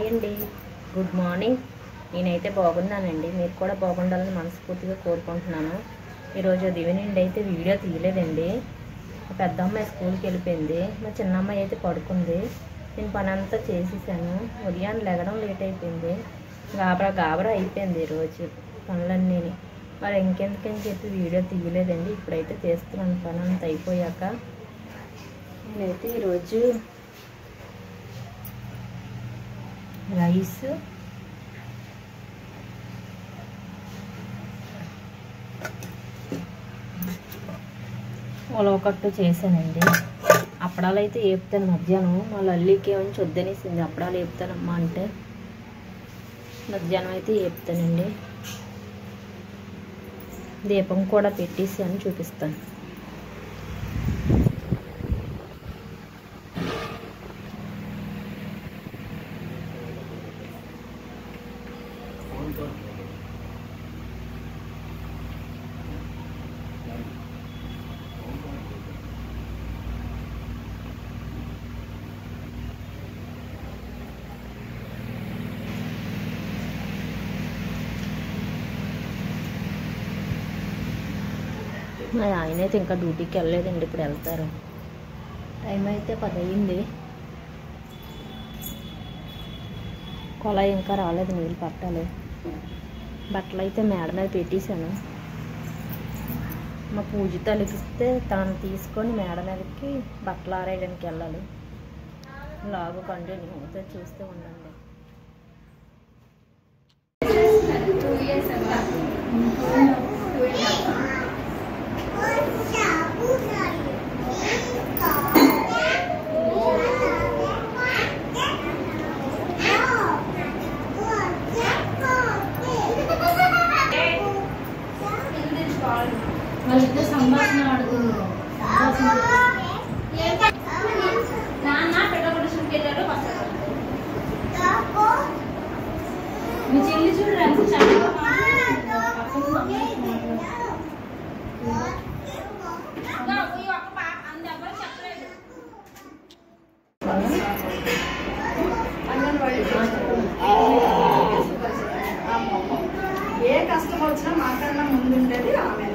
Hi అండి, good morning. నేనైతే బాగున్నానండి. మీరు కూడా బాగుండాలని మనస్ఫూర్తిగా కోరుకుంటున్నాను. ఈరోజు ఈవినింగ్ అయితే వీడియో తీయలేదండి. మా పెద్ద అమ్మాయి స్కూల్కి వెళ్ళిపోయింది, మా చిన్న అమ్మాయి అయితే పడుకుంది. నేను పని అంతా చేసేసాను. ఉదయాన్నే లెగడం లేట్ అయిపోయింది, గాబరా అయిపోయింది ఈరోజు పనులన్నీ. మరి ఇంకెందుకని చెప్పి వీడియో తీయలేదండి. ఇప్పుడైతే తీస్తున్నాను పని అంతా అయిపోయాక. నేనైతే ఈరోజు రైస్, ఉలవకట్టు చేశానండి. అప్పడాలు అయితే వేపుతాను మధ్యాహ్నం. మా లల్లికి ఏమని వద్దనేసింది అప్పడాలు వేపుతానమ్మా అంటే, మధ్యాహ్నం అయితే వేపుతానండి. దీపం కూడా పెట్టేసాను, చూపిస్తాను. మా ఆయన అయితే ఇంకా డ్యూటీకి వెళ్ళలేదండి, ఇప్పుడు వెళ్తారు. టైం అయితే 10 అయింది. కొలాయి ఇంకా రాలేదు, నీళ్ళు పట్టాలి. బట్టలు అయితే మేడ మీద పెట్టేశాను. మా పూజ తలిపిస్తే తను తీసుకొని మేడ మీదకి బట్టలు ఆరేయడానికి వెళ్ళాలి. లాగు కంటిన్యూ అవుతుంది, చూస్తూ ఉండండి. వాళ్ళిద్దరు సంభాషణ ఆడుతున్నారు. నాన్న పెట్టబడుచుకి వెళ్ళారు. మీ చెల్లి చూడు రంగు ఏ కష్టం వచ్చినా మాకన్నా ముందుండేది ఆమె.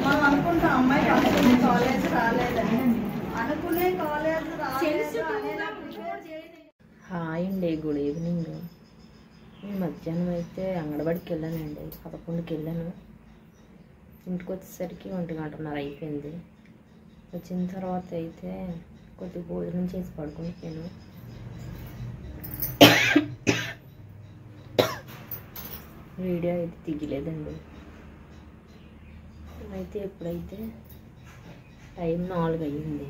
మనం అనుకుంటాం అమ్మాయి అనుకునే కాలేజ్ రాలేదని, అనుకునే కాలేజ్ హాయ్ అండి, గుడ్ ఈవినింగ్. నేను మధ్యాహ్నం అయితే అంగన్వాడికి వెళ్ళానండి. 11కి వెళ్ళాను. ఇంటికి వచ్చేసరికి 1:30 అయిపోయింది. వచ్చిన తర్వాత అయితే కొద్దిగా భోజనం చేసి పడుకుంటాను. వీడియో అయితే తీయలేదండి. అయితే ఎప్పుడైతే టైం 4 అయ్యింది.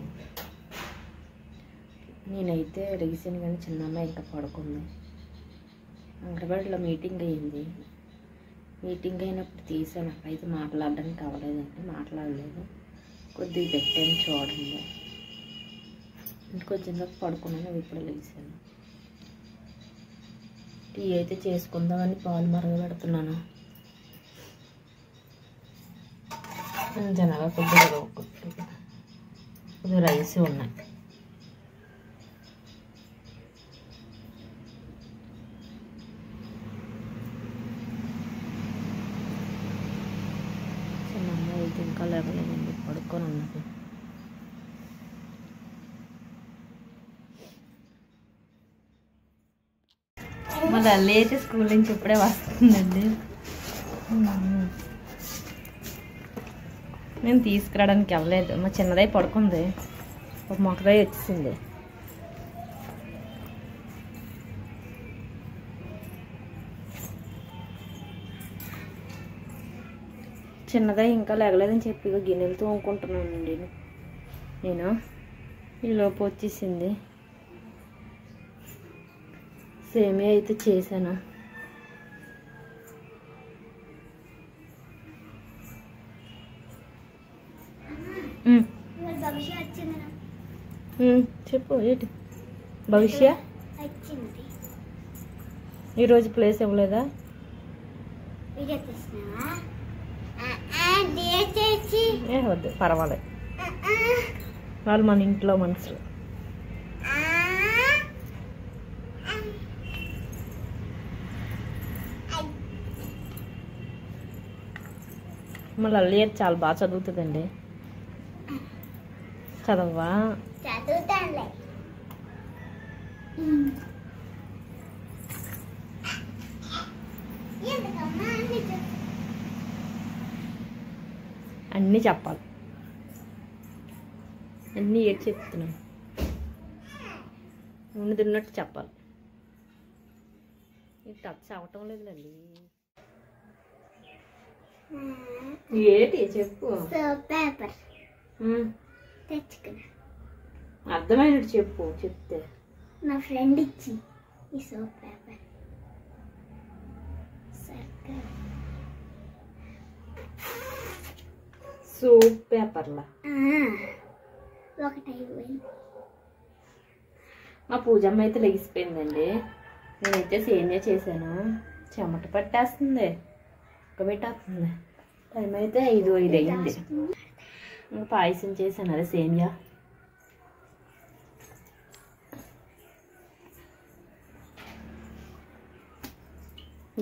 నేనైతే రీసెంట్ కానీ చిన్న అమ్మాయి ఇంకా పడుకుంది. అంగన్వాడీలో మీటింగ్ అయ్యింది. మీటింగ్ అయినప్పుడు తీసాను. అక్కడైతే మాట్లాడడానికి అవ్వలేదండి, మాట్లాడలేదు. కొద్దిగా పెట్టాను చూడండి. ఇంటికి వచ్చిన తర్వాత పడుకున్నాను, ఇప్పుడు లేచాను. టీ అయితే చేసుకుందామని పాలు మరగబెడుతున్నాను. జనగా కొద్దిగా రైస్ ఉన్నాయి. చిన్న అమ్మాయి అయితే ఇంకా లేవలేదండి, పడుకొని ఉన్నది. మా తల్లి అయితే స్కూల్ నుంచి ఇప్పుడే వస్తుందండి. నేను తీసుకురావడానికి అవ్వలేదు. మా చిన్నదై పడుకుంది, ఒక మొక్కదై వచ్చేసింది. చిన్నదై ఇంకా లేగలేదని చెప్పి గిన్నెలు తోముకుంటున్నానండి నేను. ఈలోపు వచ్చేసింది. సేమియా అయితే చేశాను. చెప్పు ఏంటి భవిష్య? ఈరోజు ప్లేస్ ఇవ్వలేదా? ఏ వద్దు పర్వాలేదు, వాళ్ళు మన ఇంట్లో మనుషులు. మళ్ళీ అల్లియర్ చాలా బాగా చదువుతుందండి. చదవా? చదువుతానులే. అన్నీ చెప్పాలి, అన్నీ ఏటి చెప్తున్నాను, ఉండి తిన్నట్టు చెప్పాలి. ఇది టచ్ అవ్వటం లేదండి. ఏటి చెప్పు. పేపర్ తెచ్చుకున్నా. అర్థమైనట్టు చెప్పు. చెప్తే నా ఫ్రెండ్ ఇచ్చి ఈ సోప్ పేపర్ సోప్ పేపర్లా ఒకటైపోయింది. మా పూజమ్మ అయితే లెగిసిపోయిందండి. నేనైతే సేమియా చేశాను, చెమట పట్టేస్తుంది, పెట్టేస్తుంది. టైం అయితే 5 అయింది. ఇంకా పాయసం చేశాను, అదే సేమియా.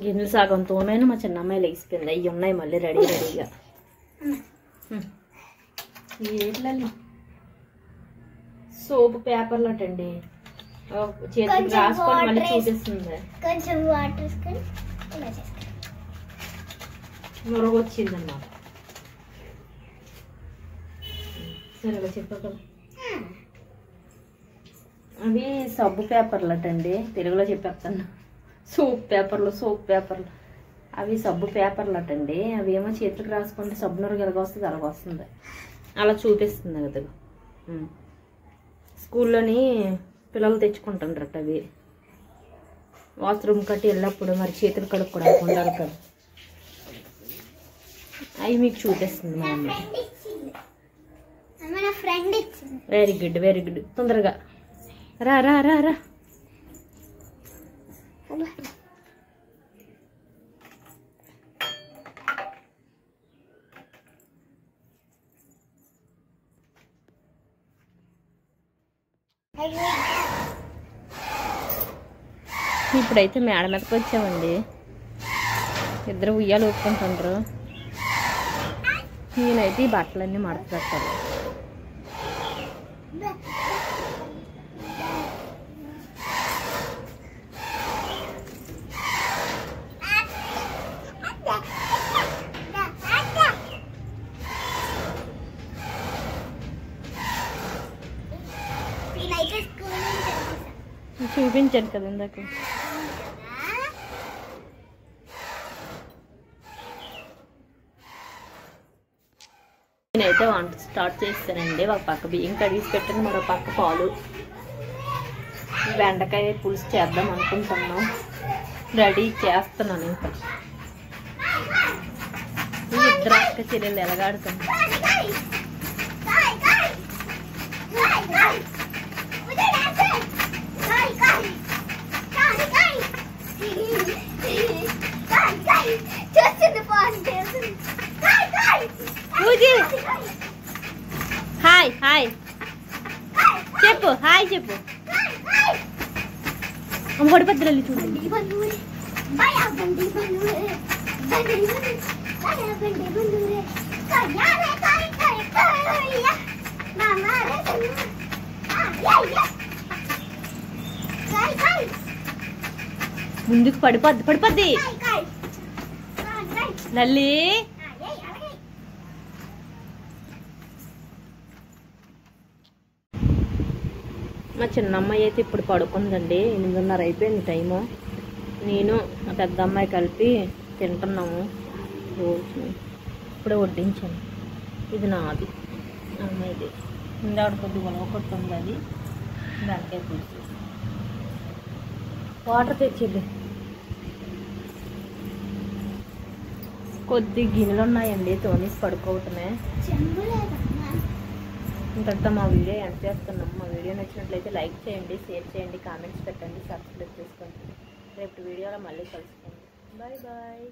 గిన్నెలు సగం తోమైనా మా చిన్నమ్మాయి లెగిసిపోయింది. అవి ఉన్నాయి మళ్ళీ రెడీగా. ఏంటి సోప్ పేపర్లు అటండి, చేతికి రాసుకొని మళ్ళీ చూపిస్తుంది. కొంచెం వాటర్ వేసుకొని ఇలా చేస్తాను. నొరగ వచ్చిందన్నమాట. సరే చెప్పారు కదా, అవి సబ్బు పేపర్లు అటండి, తెలుగులో చెప్పేస్తాను. సోప్ పేపర్లు అవి సబ్బు పేపర్లు అటండి. అవి ఏమో చేతికి రాసుకుంటే సబ్బు నొరగ ఎలాగొస్తుంది అలాగొస్తుంది, అలా చూపిస్తుంది కదా. స్కూల్లోని పిల్లలు తెచ్చుకుంటుండ్రట అవి. వాష్రూమ్ కట్టి వెళ్ళినప్పుడు మరి చేతులు కడుక్కోవడానికి ఉండాలి కదా, అవి మీకు చూపిస్తుంది మా అమ్మ. Very good. తొందరగా రా రా రా రా. ఇప్పుడైతే మేడ మీదకి వచ్చామండి. ఇద్దరు ఉయ్యాలు ఊపుకుంటుండ్రు. నేనైతే ఈ బట్టలన్నీ మడత పెట్టాలి. చూపించాను కదా ఇందాక. నేనైతే వంట స్టార్ట్ చేస్తానండి. ఒక పక్క బియ్యం కడిగి పెట్టాను, మరో పక్క పాలు. బెండకాయ పులుసు చేద్దాం అనుకుంటున్నాం, రెడీ చేస్తున్నాను. ఇంకా ఇద్దరు అక్క చెల్లెలు ఎలాగాడుతుంది. హాయ్ హాయ్ చెప్పు, హాయ్ చెప్పు. గొడపద్దులు చూడండి. ముందుకు పడిపోద్ది లల్లి. మా చిన్నమ్మాయి అయితే ఇప్పుడు పడుకుందండి. 8:30 అయిపోయింది టైము. నేను మా పెద్ద అమ్మాయి కలిపి తింటున్నాము రోజు. ఇప్పుడే వడ్డించాను. ఇది నాది, అమ్మాయిది. ఇందాక కొద్దిగా గొడవ కొట్టుంది, అది బెండకాయ పులుసు. వాటర్ తెచ్చేది కొద్ది గిన్నెలు ఉన్నాయండి, తోనేసి పడుకోవటమే. ఇంతటితో మా వీడియో ఎండ్ చేస్తున్నాం. మా వీడియో నచ్చినట్లయితే లైక్ చేయండి, షేర్ చేయండి, కామెంట్స్ పెట్టండి, సబ్స్క్రైబ్ చేసుకోండి. రేపు వీడియోలో మళ్ళీ కలుసుకోండి. Bye bye.